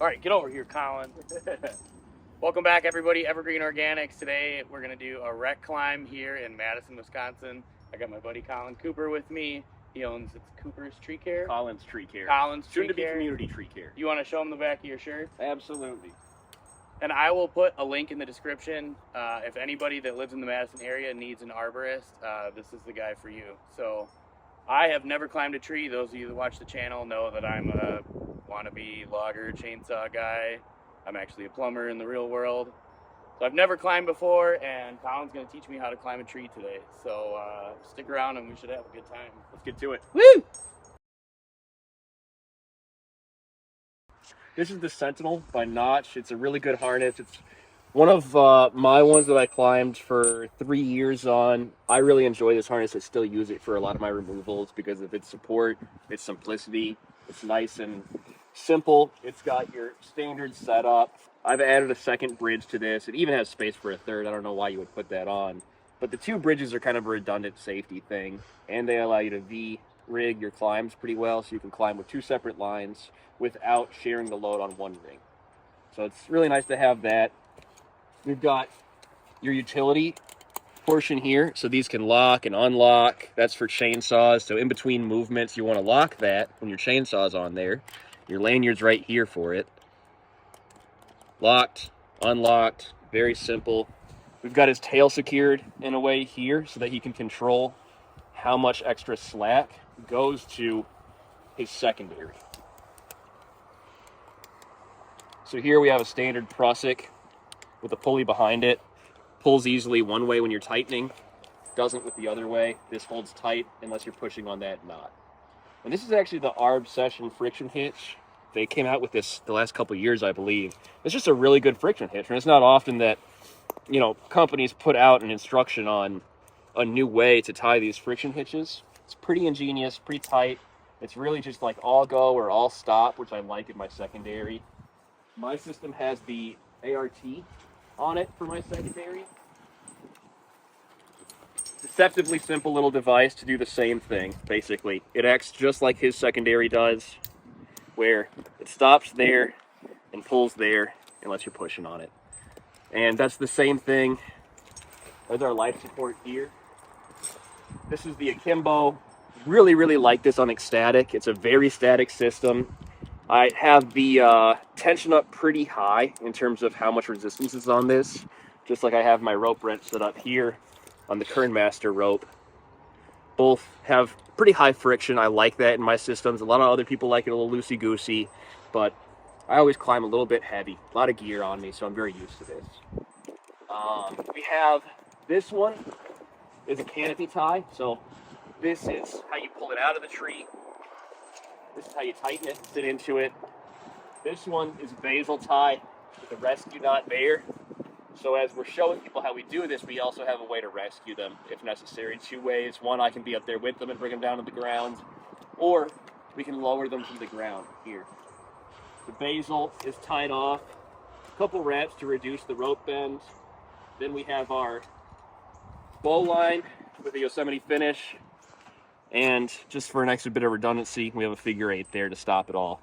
All right, get over here, Collin. Welcome back, everybody. Evergreen Organics. Today, we're going to do a rec climb here in Madison, Wisconsin. I got my buddy Collin Cooper with me. He owns Cooper's Tree Care. Collin's Tree Care. Collin's Tree Soon to be Care. Community Tree Care. You want to show him the back of your shirt? Absolutely. And I will put a link in the description. If anybody that lives in the Madison area needs an arborist, this is the guy for you. So, I have never climbed a tree. Those of you that watch the channel know that I'm a wannabe logger, chainsaw guy. I'm actually a plumber in the real world. So I've never climbed before, and Collin's going to teach me how to climb a tree today. So stick around and we should have a good time. Let's get to it. Woo! This is the Sentinel by Notch. It's a really good harness. It's one of my ones that I climbed for 3 years on. I really enjoy this harness. I still use it for a lot of my removals because of its support, its simplicity. It's nice and simple. It's got your standard setup. I've added a second bridge to this. It even has space for a third. I don't know why you would put that on. But the two bridges are kind of a redundant safety thing, and they allow you to V-rig your climbs pretty well, so you can climb with two separate lines without sharing the load on one ring. So it's really nice to have that. We've got your utility portion here, so these can lock and unlock. That's for chainsaws, so in between movements you want to lock that when your chainsaw's on there. Your lanyard's right here for it. Locked, unlocked, very simple. We've got his tail secured in a way here so that he can control how much extra slack goes to his secondary. So here we have a standard prusik with a pulley behind it. Pulls easily one way when you're tightening, doesn't with the other way. This holds tight unless you're pushing on that knot. And this is actually the Arb Session friction hitch. They came out with this the last couple of years, I believe. It's just a really good friction hitch, and it's not often that, you know, companies put out an instruction on a new way to tie these friction hitches. It's pretty ingenious, pretty tight. It's really just like all go or all stop, which I like in my secondary. My system has the ART on it for my secondary. Deceptively simple little device to do the same thing, basically. It acts just like his secondary does, where it stops there and pulls there unless you're pushing on it. And that's the same thing as our life support here. This is the Akimbo. Really, really like this on ecstatic. It's a very static system. I have the tension up pretty high in terms of how much resistance is on this, just like I have my rope wrench set up here on the Kernmaster rope. Both have pretty high friction. I like that in my systems. A lot of other people like it a little loosey-goosey, but I always climb a little bit heavy. A lot of gear on me, so I'm very used to this. We have this one is a canopy tie, so this is how you pull it out of the tree. This is how you tighten it, sit into it. This one is a basil tie with a rescue knot there. So as we're showing people how we do this, we also have a way to rescue them if necessary. Two ways. One, I can be up there with them and bring them down to the ground, or we can lower them from the ground here. The basil is tied off, a couple wraps to reduce the rope bend. Then we have our bow line with a Yosemite finish. And just for an extra bit of redundancy, we have a figure 8 there to stop it all.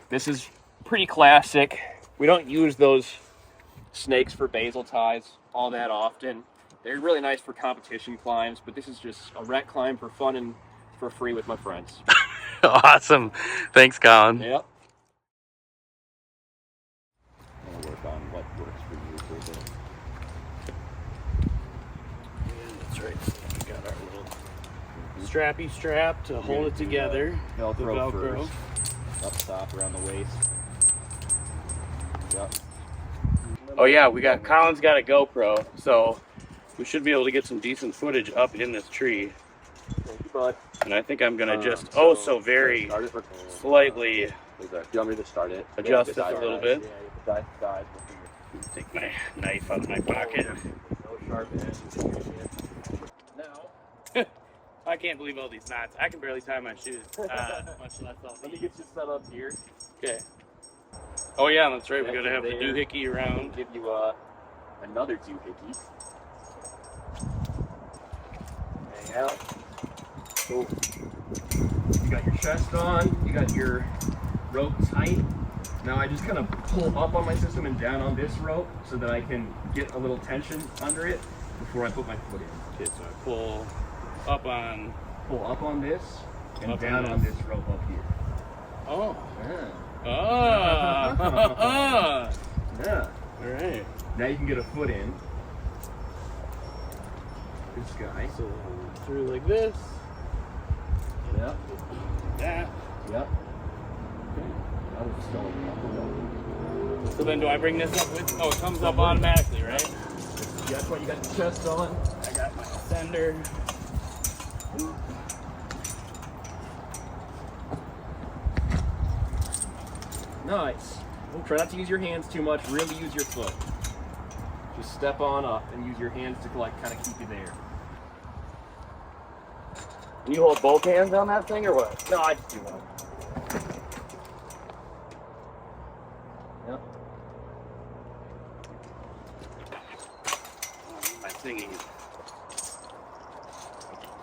This is pretty classic. We don't use those snakes for basil ties all that often. They're really nice for competition climbs, but this is just a rec climb for fun and for free with my friends. Awesome. Thanks, Collin. Yep. I'm gonna work on what works for you for this. That's right. We got our little strappy strap to hold it together. Velcro first. Up top around the waist. Yep. Oh yeah, Collin's got a GoPro, so we should be able to get some decent footage up in this tree. Thank you, bud. And I think I'm gonna just very slightly do you want me to start it? adjust it a little bit. Yeah, Take my knife out of my pocket. No sharp edges. Now, I can't believe all these knots. I can barely tie my shoes, much less all Let me these. get you set up here. Okay. Oh yeah, that's right. We gotta have the doohickey around. Give you another doohickey. Hang out. Cool. You got your chest on. You got your rope tight. Now I just kind of pull up on my system and down on this rope so that I can get a little tension under it before I put my foot in. Okay, so I pull up on this and up down on this rope up here. Oh. Yeah. Oh. Yeah. All right. Now you can get a foot in. This guy. So through like this. Yep. That. Yep. So then do I bring this up with, oh, it comes up automatically, right? That's why you got the chest on. I got my ascender. Nice. Try not to use your hands too much, really use your foot. Just step on up and use your hands to like kind of keep you there. You hold both hands on that thing or what? No, I just do one. Yep. My thingy.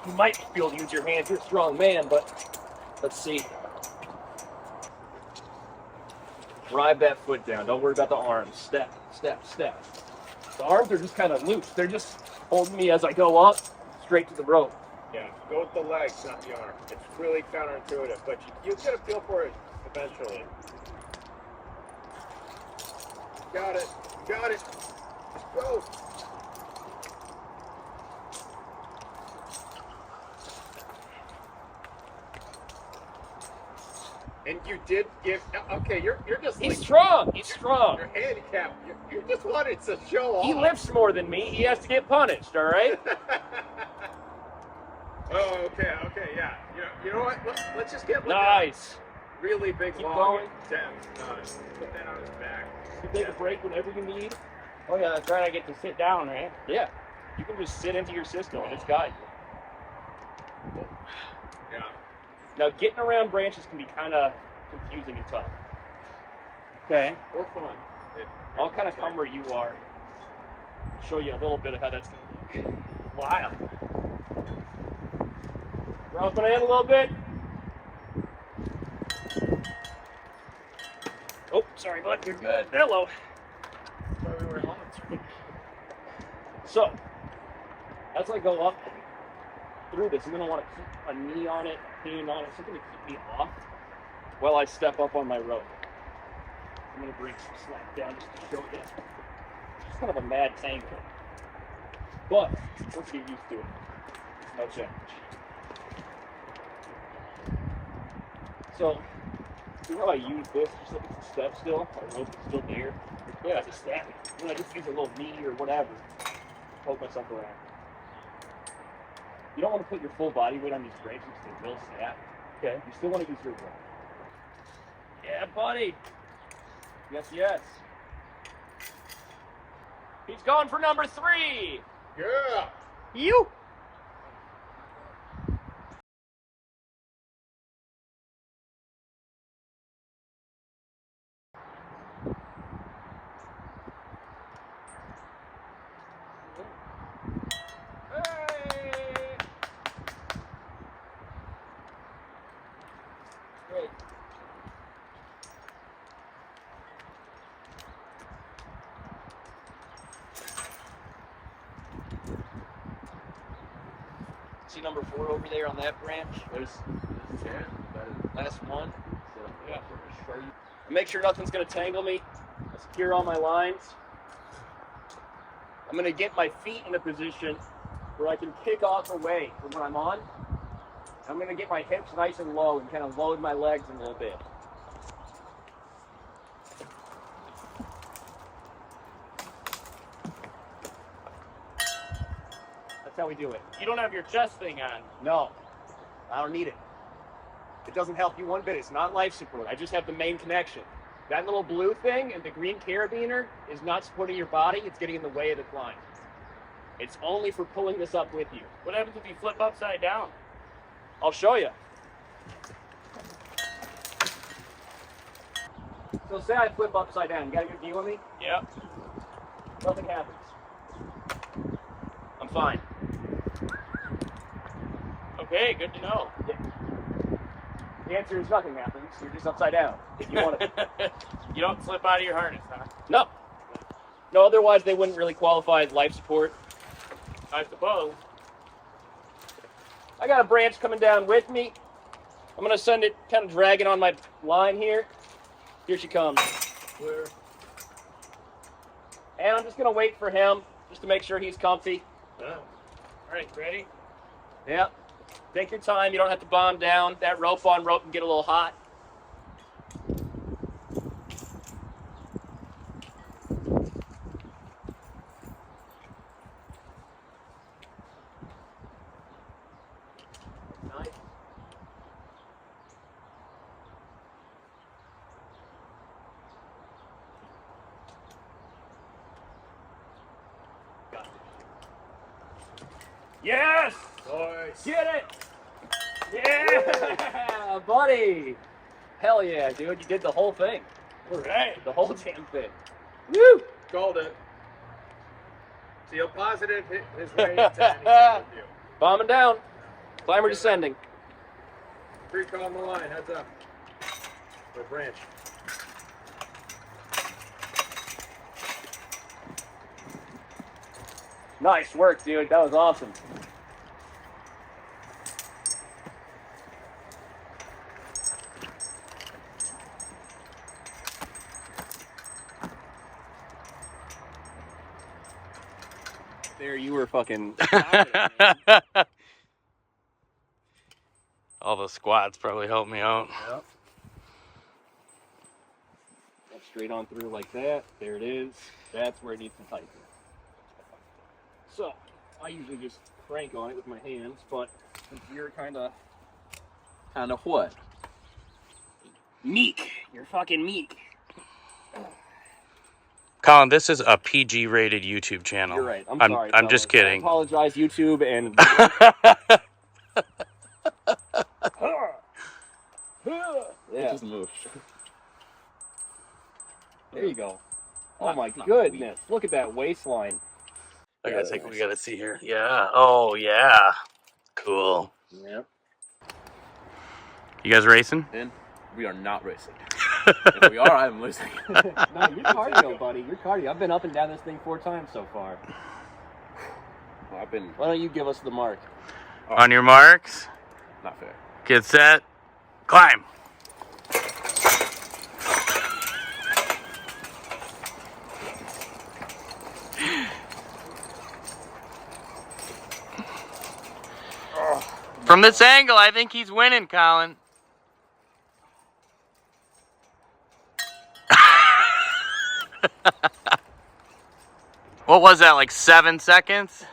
You might be able to use your hands. You're a strong man, but let's see. Drive that foot down. Don't worry about the arms. Step, step, step. The arms are just kind of loose. They're just holding me as I go up, straight to the rope. Yeah, go with the legs, not the arm. It's really counterintuitive, but you get a feel for it eventually. Got it. Got it. Go. And you did give. Okay, you're just. He's like, strong. He's strong. You're handicapped. You just wanted to show off. He lifts more than me. He has to get punished. All right. Oh, okay, yeah. You know what? Let's just get Nice. a really big Keep long going. depth. Put that on his back. You take a break whenever you need. Oh yeah, that's right, I get to sit down, right? Yeah. You can just sit into your system and it's got you. Yeah. Now, getting around branches can be kind of confusing and tough. Okay. Or fun. I'll kind of come where you are. Show you a little bit of how that's going to look. Wow. Drop my hand a little bit. Oh, sorry, bud. You're good. Hello. Why we were home. So, as I go up through this, I'm going to want to keep a knee on it, hand on it, something to keep me off while I step up on my rope. I'm going to bring some slack down just to show you. It's kind of a mad tanker. But, once you get used to it, it's no challenge. So, see how I use this? Just like it's a step still. My rope is still there. Yeah, it's a step. And I just use a little knee or whatever to poke myself around. You don't want to put your full body weight on these branches because they will snap. Okay. You still want to use your rope. Yeah, buddy. Yes, yes. He's going for number 3. Yeah. You. Great. See number 4 over there on that branch? There's last one. Yeah. Make sure nothing's going to tangle me. I'll secure all my lines. I'm going to get my feet in a position where I can kick off away from what I'm on. I'm going to get my hips nice and low and kind of load my legs a little bit. That's how we do it. You don't have your chest thing on. No, I don't need it. It doesn't help you one bit. It's not life support. I just have the main connection. That little blue thing and the green carabiner is not supporting your body. It's getting in the way of the climb. It's only for pulling this up with you. What happens if you flip upside down? I'll show you. So say I flip upside down. You got a good view of me? Yep. Nothing happens. I'm fine. Okay, good to know. The answer is nothing happens. You're just upside down. You want to... You don't slip out of your harness, huh? No. No, otherwise they wouldn't really qualify as life support. I suppose. I got a branch coming down with me. I'm going to send it kind of dragging on my line here. Here she comes. Clear. And I'm just going to wait for him just to make sure he's comfy. Yeah. All right, ready? Yeah. Take your time. You don't have to bomb down. That rope on rope can get a little hot. Nice. Yes! Nice. Get it! Yeah, buddy! Hell yeah, dude. You did the whole thing. All right. The whole damn thing. Woo! Called it. Seal positive. Hit his range 10. He's with you. Bombing down. Climber descending. Free call on the line. Heads up. The branch. Nice work, dude. That was awesome. There, you were fucking... All the squats probably helped me out. Yep. Up straight on through like that. There it is. That's where it needs to tighten. So, I usually just crank on it with my hands, but since you're kind of what? Meek. You're fucking meek. Collin, this is a PG-rated YouTube channel. You're right. I'm sorry. I'm just fellas. kidding. I apologize, YouTube, and... Yeah. Just move. There you go. Oh my goodness. Look at that waistline. We gotta see here. Yeah. Oh, yeah. Cool. Yep. You guys racing? And we are not racing. If we are, I'm losing. No, you're cardio, buddy. You're cardio. I've been up and down this thing 4 times so far. Well, I've been Why don't you give us the mark? On your marks, not fair. get set, climb. From this angle, I think he's winning, Collin. What was that, like 7 seconds?